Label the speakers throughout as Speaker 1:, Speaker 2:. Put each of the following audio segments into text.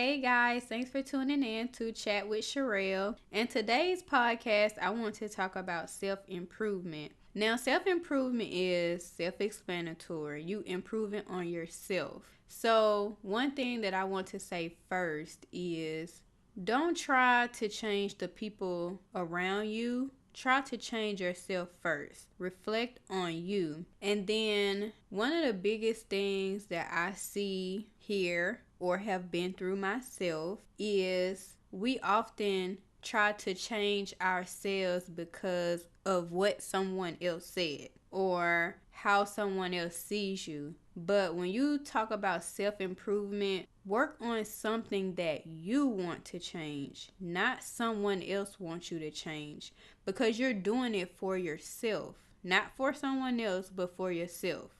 Speaker 1: Hey guys, thanks for tuning in to Chat with Cherrelle. In today's podcast, I want to talk about self improvement. Now, self improvement is self explanatory. You improving on yourself. So, one thing that I want to say first is don't try to change the people around you. Try to change yourself first. Reflect on you. And then, one of the biggest things that I see here or have been through myself is we often try to change ourselves because of what someone else said or how someone else sees you. But when you talk about self improvement, work on something that you want to change, not someone else wants you to change, because you're doing it for yourself, not for someone else, but for yourself.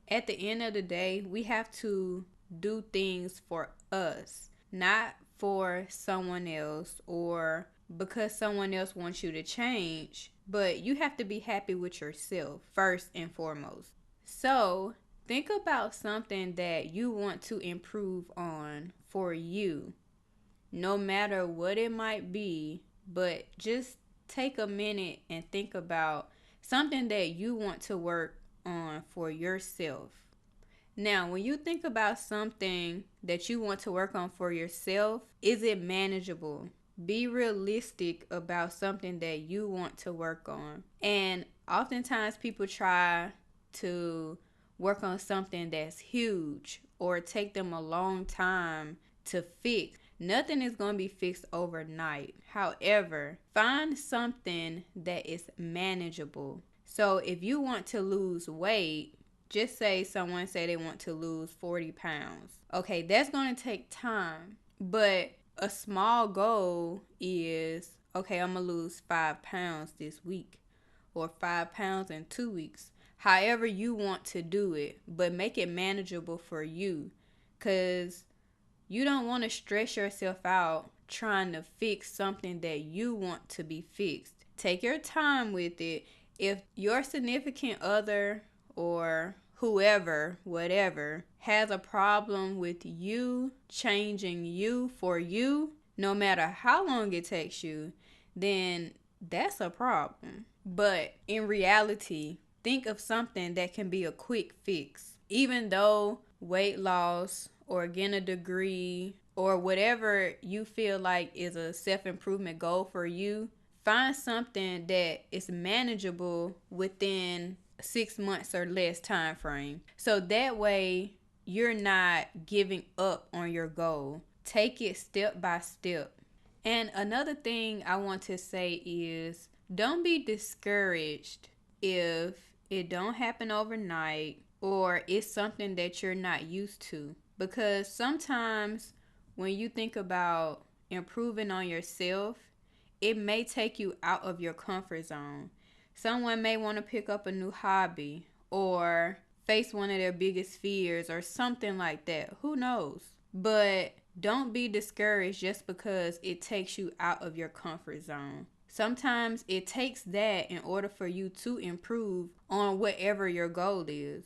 Speaker 1: At the end of the day, we have to do things for us, not for someone else or because someone else wants you to change, but you have to be happy with yourself first and foremost. So, think about something that you want to improve on for you, no matter what it might be, but just take a minute and think about something that you want to work on for yourself. Now, when you think about something that you want to work on for yourself, is it manageable? Be realistic about something that you want to work on. And oftentimes people try to work on something that's huge or take them a long time to fix. Nothing is going to be fixed overnight. However, find something that is manageable. So if you want to lose weight, just say someone say they want to lose 40 pounds. Okay, that's going to take time. But a small goal is, okay, I'm going to lose 5 pounds this week or 5 pounds in 2 weeks. However you want to do it, but make it manageable for you, because you don't want to stress yourself out trying to fix something that you want to be fixed. Take your time with it. If your significant other or whoever, whatever, has a problem with you changing you for you, no matter how long it takes you, then that's a problem. But in reality, think of something that can be a quick fix. Even though weight loss or getting a degree or whatever you feel like is a self-improvement goal for you, find something that is manageable within 6 months or less time frame. So that way you're not giving up on your goal. Take it step by step. And another thing I want to say is don't be discouraged if it don't happen overnight or it's something that you're not used to. Because sometimes when you think about improving on yourself, it may take you out of your comfort zone. Someone may want to pick up a new hobby or face one of their biggest fears or something like that. Who knows? But don't be discouraged just because it takes you out of your comfort zone. Sometimes it takes that in order for you to improve on whatever your goal is.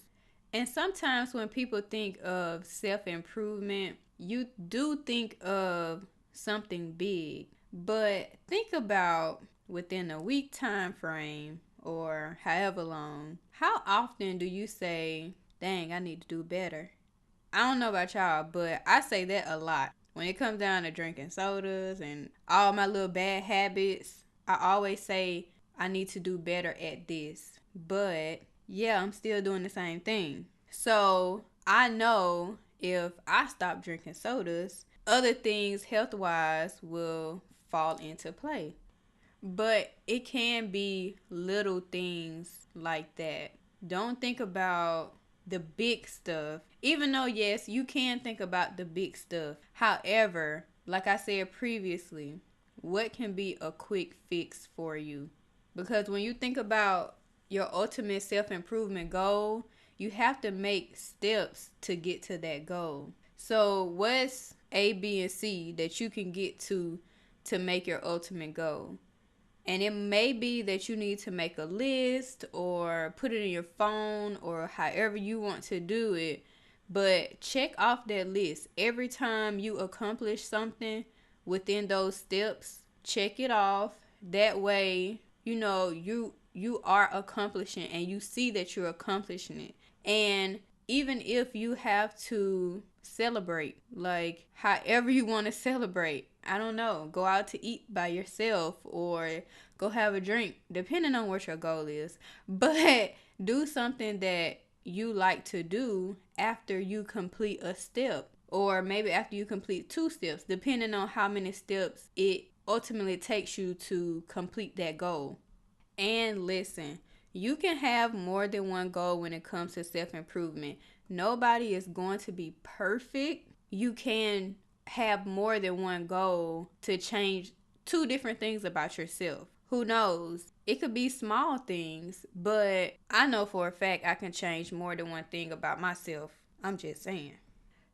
Speaker 1: And sometimes when people think of self-improvement, you do think of something big. But think about within a week time frame or however long, how often do you say, dang, I need to do better? I don't know about y'all, but I say that a lot. When it comes down to drinking sodas and all my little bad habits, I always say I need to do better at this. But yeah, I'm still doing the same thing. So I know if I stop drinking sodas, other things health wise will fall into play. But it can be little things like that. Don't think about the big stuff. Even though, yes, you can think about the big stuff. However, like I said previously, what can be a quick fix for you? Because when you think about your ultimate self-improvement goal, you have to make steps to get to that goal. So what's A, B, and C that you can get to make your ultimate goal? And it may be that you need to make a list or put it in your phone or however you want to do it. But check off that list. Every time you accomplish something within those steps, check it off. That way, you are accomplishing and you see that you're accomplishing it. And even if you have to celebrate, like however you want to celebrate, I don't know, go out to eat by yourself or go have a drink, depending on what your goal is. But do something that you like to do after you complete a step, or maybe after you complete 2 steps, depending on how many steps it ultimately takes you to complete that goal. And listen, you can have more than one goal when it comes to self-improvement. Nobody is going to be perfect. You can have more than one goal to change 2 different things about yourself. Who knows? It could be small things, but I know for a fact I can change more than one thing about myself. I'm just saying.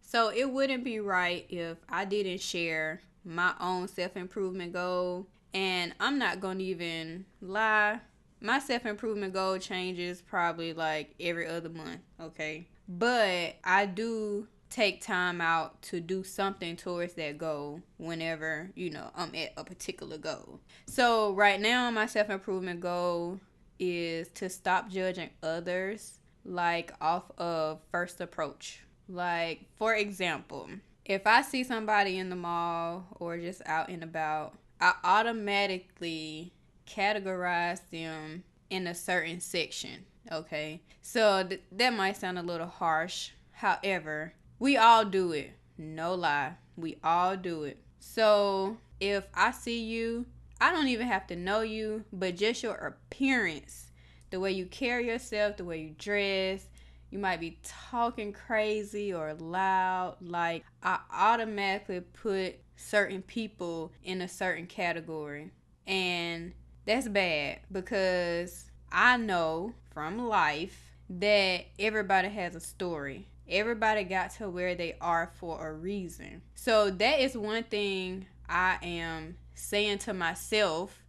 Speaker 1: So it wouldn't be right if I didn't share my own self-improvement goal. And I'm not going to even lie. My self-improvement goal changes probably like every other month, okay? But I do take time out to do something towards that goal whenever, I'm at a particular goal. So right now, my self-improvement goal is to stop judging others, like off of first approach. Like, for example, if I see somebody in the mall or just out and about, I automatically categorize them in a certain section, okay? So that might sound a little harsh. However, we all do it. No lie. We all do it. So if I see you, I don't even have to know you, but just your appearance, the way you carry yourself, the way you dress, you might be talking crazy or loud. Like, I automatically put certain people in a certain category. And that's bad because I know from life that everybody has a story. Everybody got to where they are for a reason. So that is one thing I am saying to myself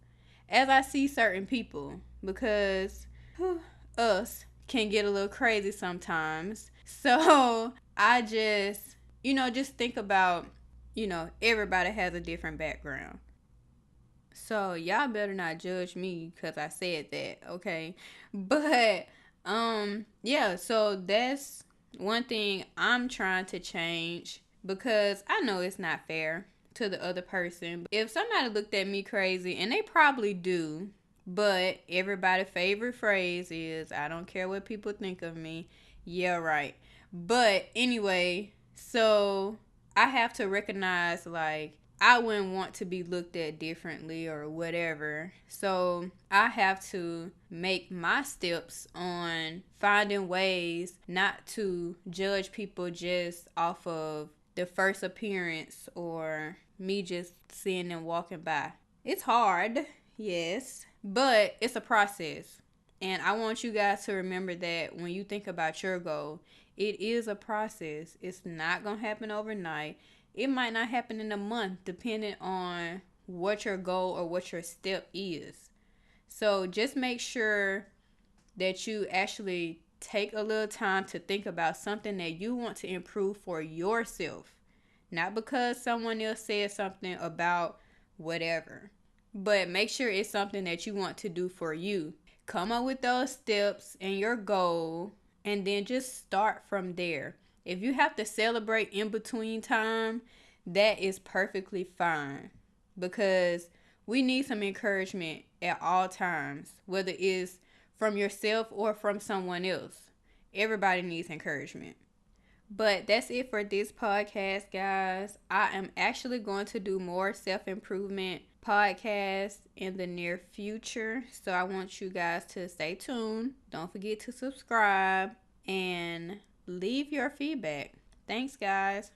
Speaker 1: as I see certain people, because us can get a little crazy sometimes. So I just think about, everybody has a different background. So y'all better not judge me because I said that, okay? But yeah, so that's one thing I'm trying to change because I know it's not fair to the other person. If somebody looked at me crazy, and they probably do, but everybody's favorite phrase is, I don't care what people think of me. Yeah, right. But anyway, so I have to recognize, like, I wouldn't want to be looked at differently or whatever. So I have to make my steps on finding ways not to judge people just off of the first appearance or me just seeing them walking by. It's hard, yes, but it's a process. And I want you guys to remember that when you think about your goal, it is a process. It's not going to happen overnight. It might not happen in a month, depending on what your goal or what your step is. So just make sure that you actually take a little time to think about something that you want to improve for yourself. Not because someone else said something about whatever. But make sure it's something that you want to do for you. Come up with those steps and your goal, and then just start from there. If you have to celebrate in between time, that is perfectly fine, because we need some encouragement at all times, whether it's from yourself or from someone else. Everybody needs encouragement. But that's it for this podcast, guys. I am actually going to do more self-improvement podcasts in the near future. So I want you guys to stay tuned. Don't forget to subscribe and leave your feedback. Thanks, guys.